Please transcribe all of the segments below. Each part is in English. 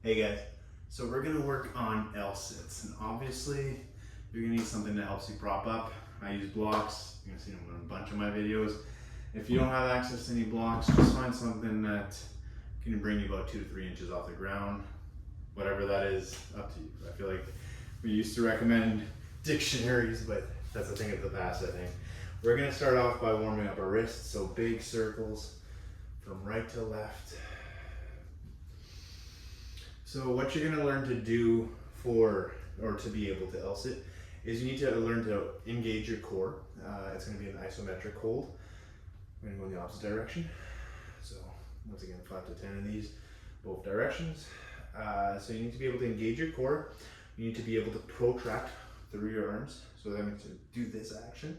Hey guys, so we're gonna work on L sits, and obviously you're gonna need something that helps you prop up. I use blocks. You're gonna see them in a bunch of my videos. If you don't have access to any blocks, just find something that can bring you about 2 to 3 inches off the ground. Whatever that is, up to you. I feel like we used to recommend dictionaries, but that's a thing of the past, I think. We're gonna start off by warming up our wrists, so big circles from right to left. So what you're gonna learn to do to be able to L-sit is you need to learn to engage your core. It's gonna be an isometric hold. We're gonna go in the opposite direction. So once again, 5 to 10 of these, both directions. So you need to be able to engage your core. You need to be able to protract through your arms. So that means to do this action.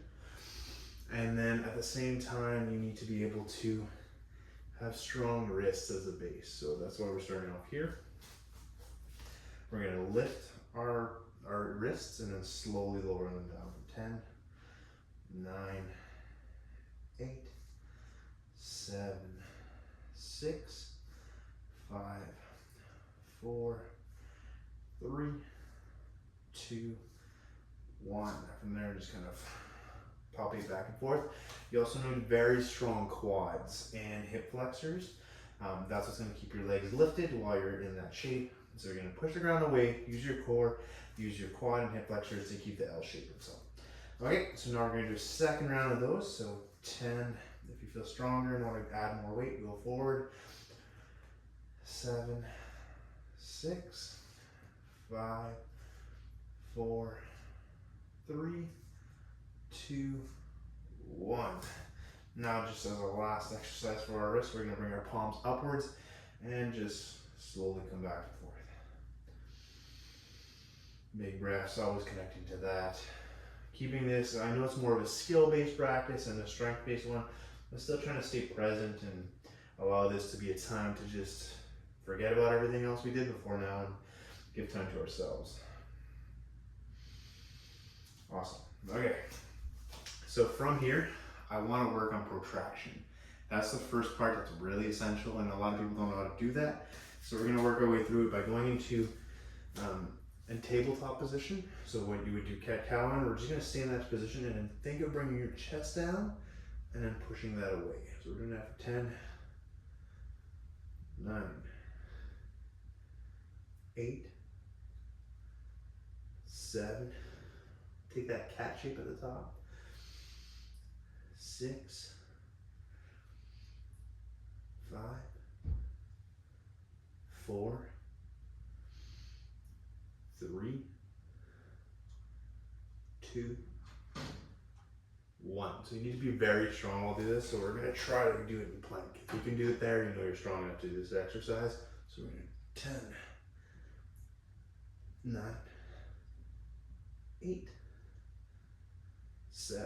And then at the same time, you need to be able to have strong wrists as a base. So that's why we're starting off here. We're going to lift our wrists and then slowly lower them down. 10, 9, 8, 7, 6, 5, 4, 3, 2, 1. From there, just kind of popping back and forth. You also need very strong quads and hip flexors. That's what's going to keep your legs lifted while you're in that shape. So you're going to push the ground away, use your core, use your quad and hip flexors to keep the L shape itself. Okay, so now we're going to do a second round of those. So 10, if you feel stronger and want to add more weight, go forward. 7, 6, 5, 4, 3, 2, 1. Now just as a last exercise for our wrists, we're going to bring our palms upwards and just slowly come back and forth. Big breaths, always connecting to that. Keeping this, I know it's more of a skill-based practice and a strength-based one, but still trying to stay present and allow this to be a time to just forget about everything else we did before now and give time to ourselves. Awesome. Okay. So from here, I want to work on protraction. That's the first part that's really essential, and a lot of people don't know how to do that. So we're going to work our way through it by going into a tabletop position. So what you would do cat-cow in, we're just going to stay in that position and then think of bringing your chest down and then pushing that away. So we're doing that for 10, 9, 8, 7, take that cat shape at the top, 6, 5, 4, 3, 2, 1. So you need to be very strong while do this. So we're going to try to do it in plank. If you can do it there, you know you're strong enough to do this exercise. So we're going to 10, 9, 8, 7,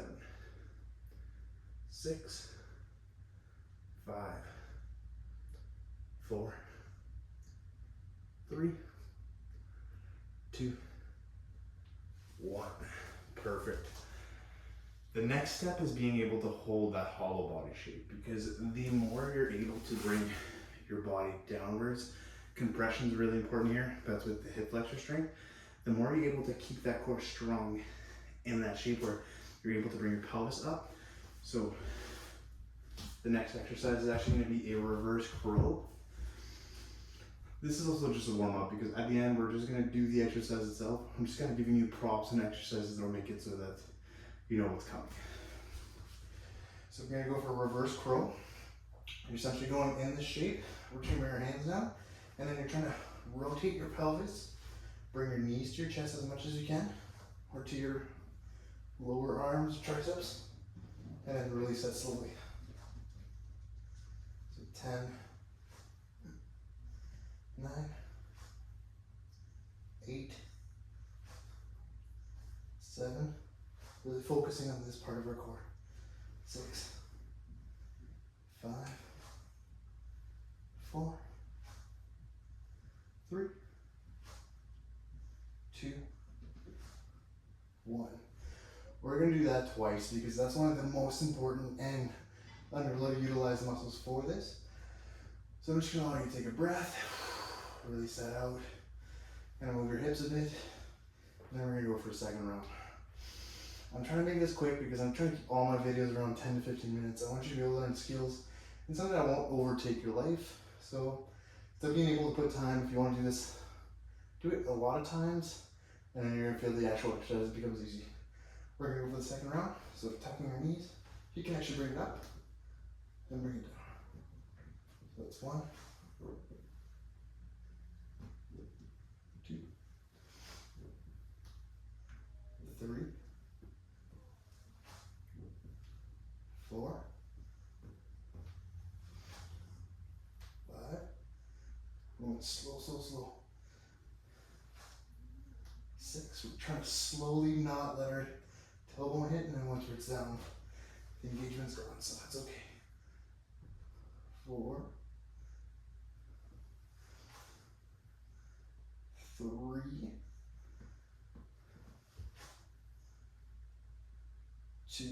6, 5, 4, 3, 2, 1. Perfect. The next step is being able to hold that hollow body shape, because the more you're able to bring your body downwards, compression is really important here. That's with the hip flexor strength. The more you're able to keep that core strong in that shape where you're able to bring your pelvis up. So the next exercise is actually going to be a reverse curl. This is also just a warm up, because at the end we're just going to do the exercise itself. I'm just kind of giving you props and exercises that will make it so that you know what's coming. So we're going to go for a reverse curl. You're essentially going in this shape. We're trying to bring our hands down, and then you're trying to rotate your pelvis. Bring your knees to your chest as much as you can, or to your lower arms, triceps, and then release that slowly. So 10, 9, 8, 7, really focusing on this part of our core. 6, 5, 4, 3, 2, 1. We're going to do that twice because that's one of the most important and underutilized muscles for this. So I'm just going to allow you to take a breath Release that out. Kind of move your hips a bit. And then we're gonna go for a second round. I'm trying to make this quick because I'm trying to keep all my videos around 10 to 15 minutes. I want you to be able to learn skills and something that won't overtake your life. So instead of being able to put time, if you want to do this, do it a lot of times, and then you're gonna feel the actual exercise becomes easy. We're gonna go for the second round. So tucking your knees, you can actually bring it up and bring it down. So that's 1, 2, 3, 4, 5. Going slow, slow, slow. 6. We're trying to slowly not let our tailbone hit, and then once it's down, the engagement's gone, so that's okay. 4, 3, 2.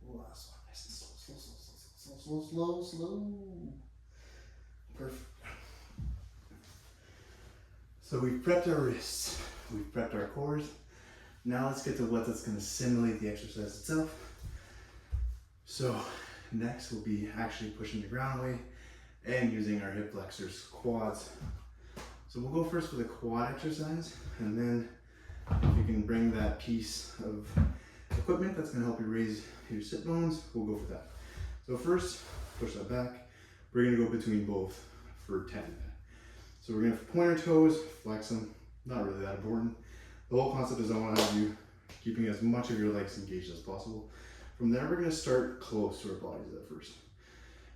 Last one. Nice and slow, slow, slow, slow, slow, slow, slow, slow. Perfect. So we've prepped our wrists, we've prepped our cores. Now let's get to what that's going to simulate the exercise itself. So next we'll be actually pushing the ground away and using our hip flexors, quads. So we'll go first with a quad exercise, and then if you can bring that piece of equipment that's going to help you raise your sit bones, we'll go for that. So first, push that back. We're going to go between both for 10. So we're going to point our toes, flex them, not really that important. The whole concept is I want to have you keeping as much of your legs engaged as possible. From there, we're going to start close to our bodies at first.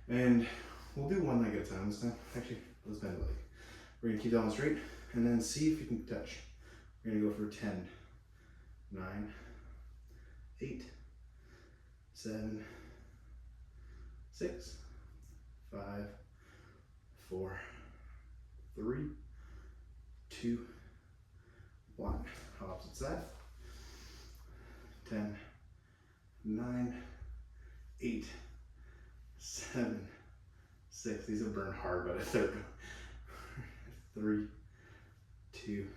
And we'll do one leg at a time this time. Actually, let's bend the leg. We're going to keep that one straight and then see if you can touch. We're going to go for 10, 9, 8, 7, 6, 5, 4, 3, 2, 1. Opposite side. 10, 9, 8, 7, 6. These will burn hard by the third. 3, 2,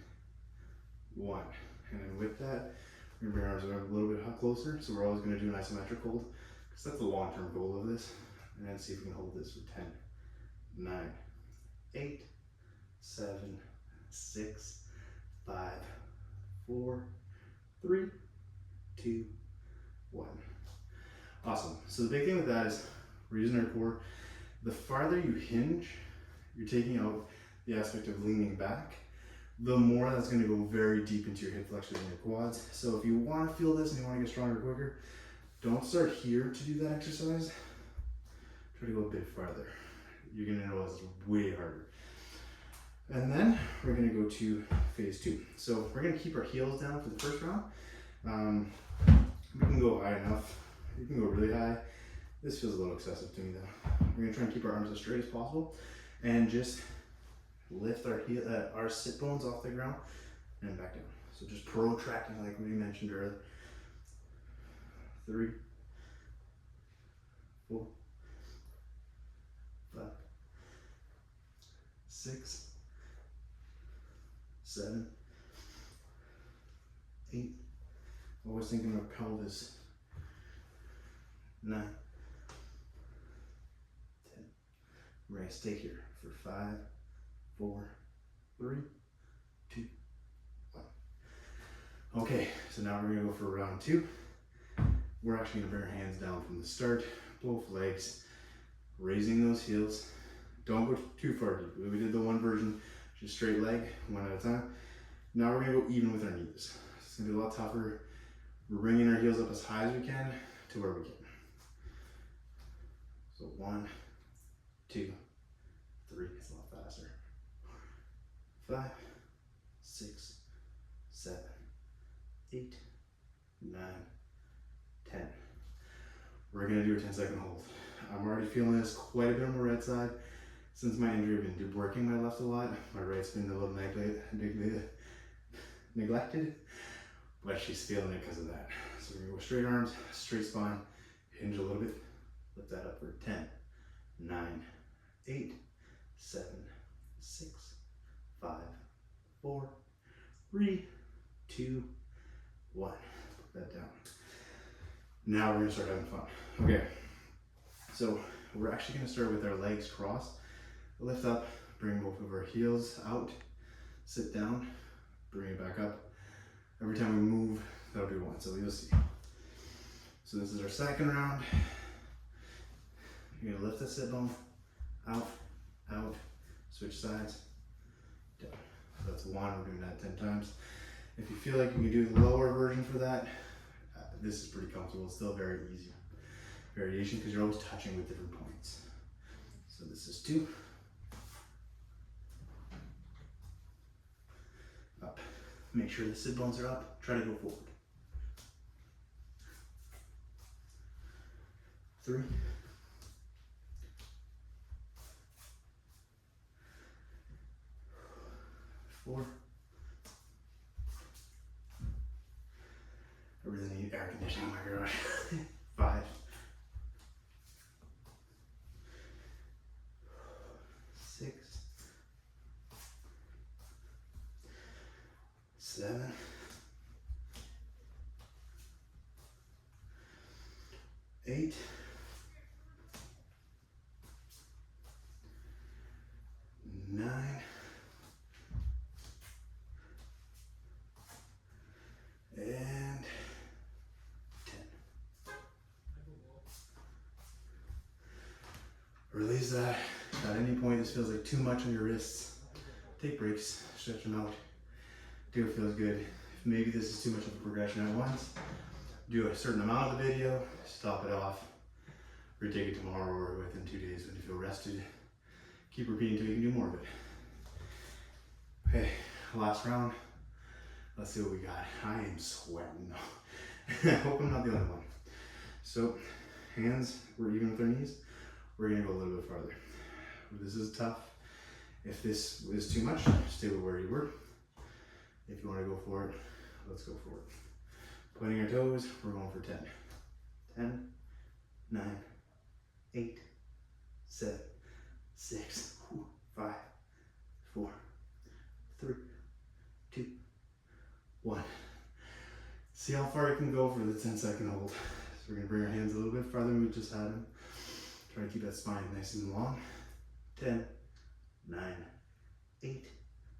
1. And then with that, we're going to bring our arms a little bit closer. So we're always going to do an isometric hold, because that's the long-term goal of this. And then see if we can hold this for 10, 9, 8, 7, 6, 5, 4, 3, 2, 1. Awesome. So the big thing with that is we're using our core. The farther you hinge, you're taking out the aspect of leaning back, the more that's going to go very deep into your hip flexors and your quads. So if you want to feel this and you want to get stronger quicker, don't start here to do that exercise. Try to go a bit farther. You're going to notice it's way harder. And then we're going to go to phase 2. So we're going to keep our heels down for the first round. We can go high enough. You can go really high. This feels a little excessive to me though. We're going to try and keep our arms as straight as possible and just lift our sit bones off the ground and back down. So just protracting like we mentioned earlier. 3, 4, 5, 6, 7, 8. Always thinking of pelvis. 9, 10. We're going to stay here for 5, 4, 3, 2, 1. Okay, so now we're going to go for round 2. We're actually going to bring our hands down from the start, both legs, raising those heels. Don't go too far deep. We did the one version, just straight leg, one at a time. Now we're going to go even with our knees. It's going to be a lot tougher. We're bringing our heels up as high as we can to where we can. So 1, 2, 3, it's a lot faster. 5, 6, 7, 8, 9, 10. We're gonna do a 10-second hold. I'm already feeling this quite a bit on the right side. Since my injury, I've been working my left a lot. My right's been a little neglected, but she's feeling it because of that. So we're gonna go straight arms, straight spine, hinge a little bit, lift that up for 10, 9, 8, 7, 6, 5, 4, 3, 2, 1. Put that down. Now we're gonna start having fun. Okay, so we're actually gonna start with our legs crossed. Lift up, bring both of our heels out, sit down, bring it back up. Every time we move, that'll do one, so you'll see. So this is our second round. You're gonna lift the sit bone, out, out, switch sides, down. So that's one, we're doing that 10 times. If you feel like you can do the lower version for that, this is pretty comfortable. It's still very easy variation because you're always touching with different points. So this is 2. Up. Make sure the sit bones are up. Try to go forward. 3. 4. I really need air conditioning in my garage. 5. 6. 7. 8. 9. And 10. Release that. At any point this feels like too much on your wrists, take breaks, stretch them out. Do what feels good. If maybe this is too much of a progression at once, do a certain amount of the video, stop it off, retake it tomorrow or within 2 days when you feel rested. Keep repeating until you can do more of it. Okay, last round. Let's see what we got. I am sweating though. I hope I'm not the only one. So, hands, we're even with our knees. We're gonna go a little bit farther. This is tough. If this is too much, stay where you were. If you wanna go for it, let's go for it. Pointing our toes, we're going for 10. 10, 9, 8, 7, 6, 5, 4, 3, 2, 1. See how far you can go for the 10-second hold. So we're gonna bring our hands a little bit farther than we just had them. Try to keep that spine nice and long. 10, 9, 8,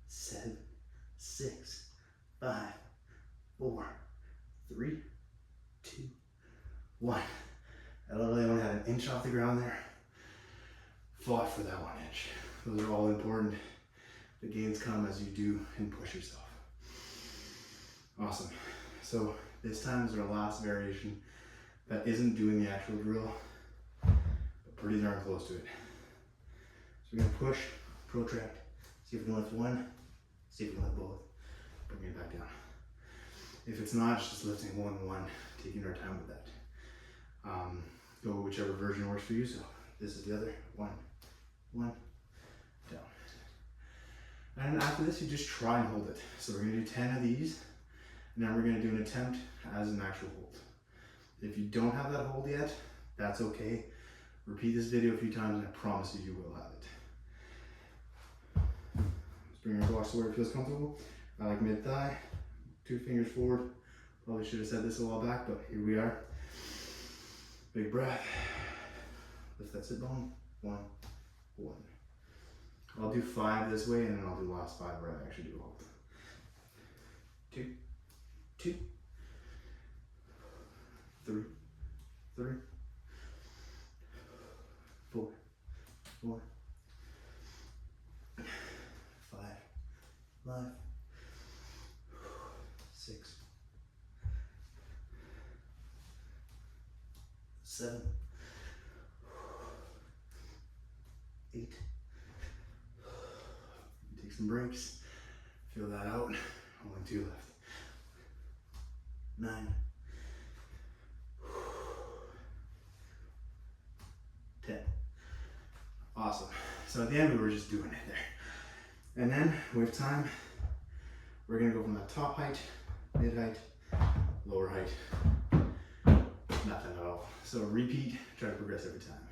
7, 6, 5, 4, 3, 2, 1. I literally only had an inch off the ground there. Fought for that 1 inch. Those are all important. The gains come as you do and push yourself. Awesome. So this time is our last variation that isn't doing the actual drill, but pretty darn close to it. So we're gonna push, protract, see if we can lift one, see if we can lift both, bring it back down. If it's not, it's just lifting one, taking our time with that. Go whichever version works for you. So this is the other, one, down. And after this, you just try and hold it. So we're gonna do 10 of these, and then we're gonna do an attempt as an actual hold. If you don't have that hold yet, that's okay. Repeat this video a few times and I promise you, you will have it. Let's bring our blocks to where it feels comfortable. I like mid-thigh, 2 fingers forward. Probably should have said this a while back, but here we are. Big breath. Lift that sit bone. 1, 1. I'll do 5 this way and then I'll do the last 5 where I actually do hold. 2, 2, 3, 3, 4, 4, 5, 5, 6, 7, 8. Take some breaks. Feel that out. Only 2 left. 9. 10. Awesome. So at the end we were just doing it there. And then with time, we're gonna go from that top height, mid height, lower height, nothing at all. So repeat, try to progress every time.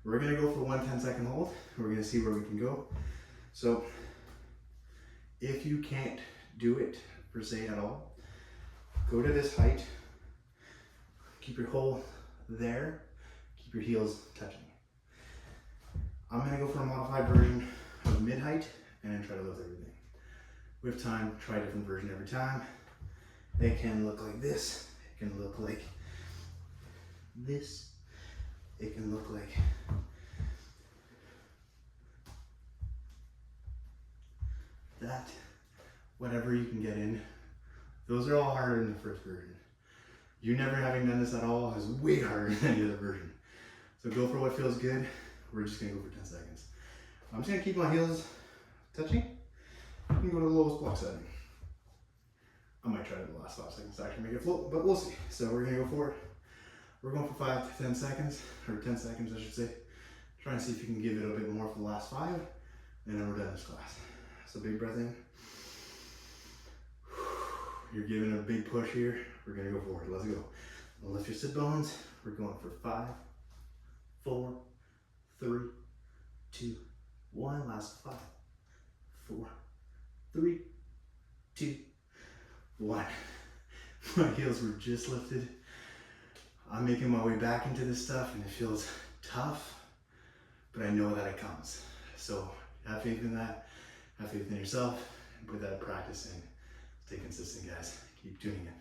We're gonna go for one 10-second hold. We're gonna see where we can go. So if you can't do it per se at all, go to this height, keep your hole there, keep your heels touching. I'm gonna go for a modified version of mid-height and then try to lift everything. With time, try a different version every time. It can look like this, it can look like this, it can look like that, whatever you can get in. Those are all harder than the first version. You never having done this at all is way harder than the other version. So go for what feels good. We're just gonna go for 10 seconds. I'm just gonna keep my heels touching. You can go to the lowest block setting. I might try the last 5 seconds to actually make it float, but we'll see. So we're gonna go for it. We're going for 5 to 10 seconds, or 10 seconds I should say. Try and see if you can give it a bit more for the last 5, and then we're done this class. So big breath in. You're giving a big push here. We're gonna go forward, let's go. Lift your sit bones. We're going for 5, 4, 3, 2, 1. Last 5, 4, 3, 2, 1. My heels were just lifted. I'm making my way back into this stuff and it feels tough, but I know that it comes. So have faith in that, have faith in yourself, and put that in practice and stay consistent, guys. Keep tuning in.